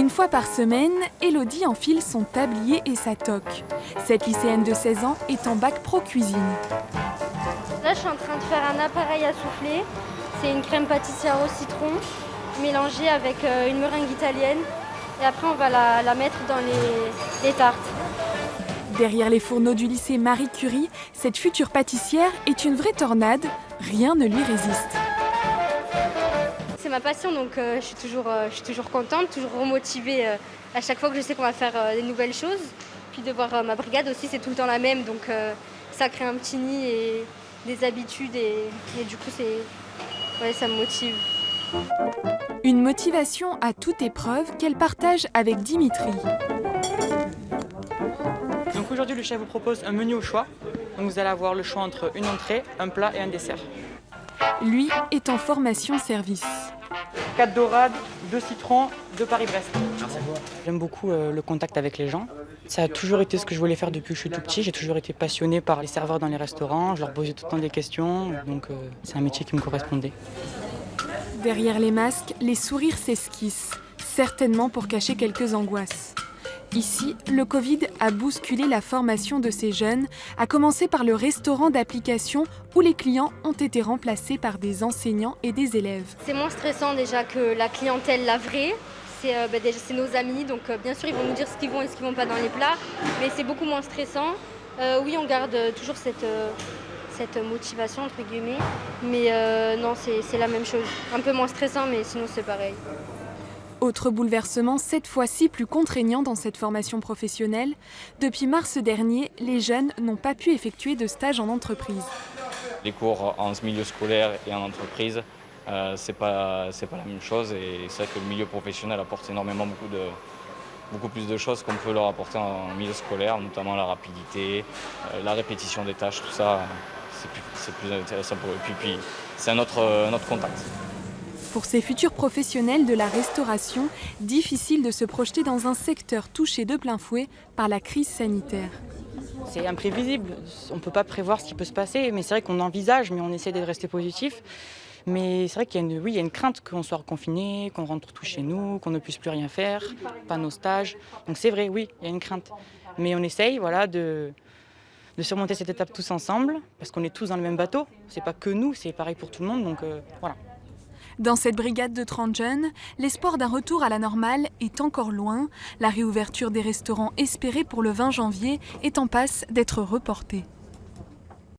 Une fois par semaine, Élodie enfile son tablier et sa toque. Cette lycéenne de 16 ans est en bac pro cuisine. Là, je suis en train de faire un appareil à souffler. C'est une crème pâtissière au citron mélangée avec une meringue italienne. Et après, on va la mettre dans les tartes. Derrière les fourneaux du lycée Marie Curie, cette future pâtissière est une vraie tornade. Rien ne lui résiste. C'est ma passion, donc je suis toujours contente, toujours remotivée à chaque fois que je sais qu'on va faire des nouvelles choses. Puis de voir ma brigade aussi, c'est tout le temps la même, donc ça crée un petit nid et des habitudes et du coup, ça me motive. Une motivation à toute épreuve qu'elle partage avec Dimitri. Donc aujourd'hui, le chef vous propose un menu au choix. Donc vous allez avoir le choix entre une entrée, un plat et un dessert. Lui est en formation service. 4 dorades, 2 citrons, 2 Paris-Brest. J'aime beaucoup le contact avec les gens. Ça a toujours été ce que je voulais faire depuis que je suis tout petit. J'ai toujours été passionné par les serveurs dans les restaurants. Je leur posais tout le temps des questions. Donc c'est un métier qui me correspondait. Derrière les masques, les sourires s'esquissent, certainement pour cacher quelques angoisses. Ici, le Covid a bousculé la formation de ces jeunes, à commencer par le restaurant d'application où les clients ont été remplacés par des enseignants et des élèves. C'est moins stressant déjà que la clientèle, la vraie. C'est nos amis, donc bien sûr ils vont nous dire ce qu'ils vont et ce qu'ils ne vont pas dans les plats, mais c'est beaucoup moins stressant. Oui, on garde toujours cette motivation entre guillemets, mais non, c'est la même chose. Un peu moins stressant, mais sinon c'est pareil. Autre bouleversement, cette fois-ci plus contraignant dans cette formation professionnelle. Depuis mars dernier, les jeunes n'ont pas pu effectuer de stage en entreprise. Les cours en milieu scolaire et en entreprise, c'est pas la même chose. Et c'est vrai que le milieu professionnel apporte énormément beaucoup plus de choses qu'on peut leur apporter en milieu scolaire, notamment la rapidité, la répétition des tâches, tout ça, c'est plus intéressant pour eux. Puis c'est un autre contact. Pour ces futurs professionnels de la restauration, difficile de se projeter dans un secteur touché de plein fouet par la crise sanitaire. C'est imprévisible, on ne peut pas prévoir ce qui peut se passer, mais c'est vrai qu'on envisage, mais on essaie de rester positif. Mais c'est vrai qu'il y a une crainte qu'on soit reconfiné, qu'on rentre tous chez nous, qu'on ne puisse plus rien faire, pas nos stages. Donc c'est vrai, oui, il y a une crainte. Mais on essaye de surmonter cette étape tous ensemble, parce qu'on est tous dans le même bateau. C'est pas que nous, c'est pareil pour tout le monde, donc voilà. Dans cette brigade de 30 jeunes, l'espoir d'un retour à la normale est encore loin. La réouverture des restaurants espérée pour le 20 janvier est en passe d'être reportée.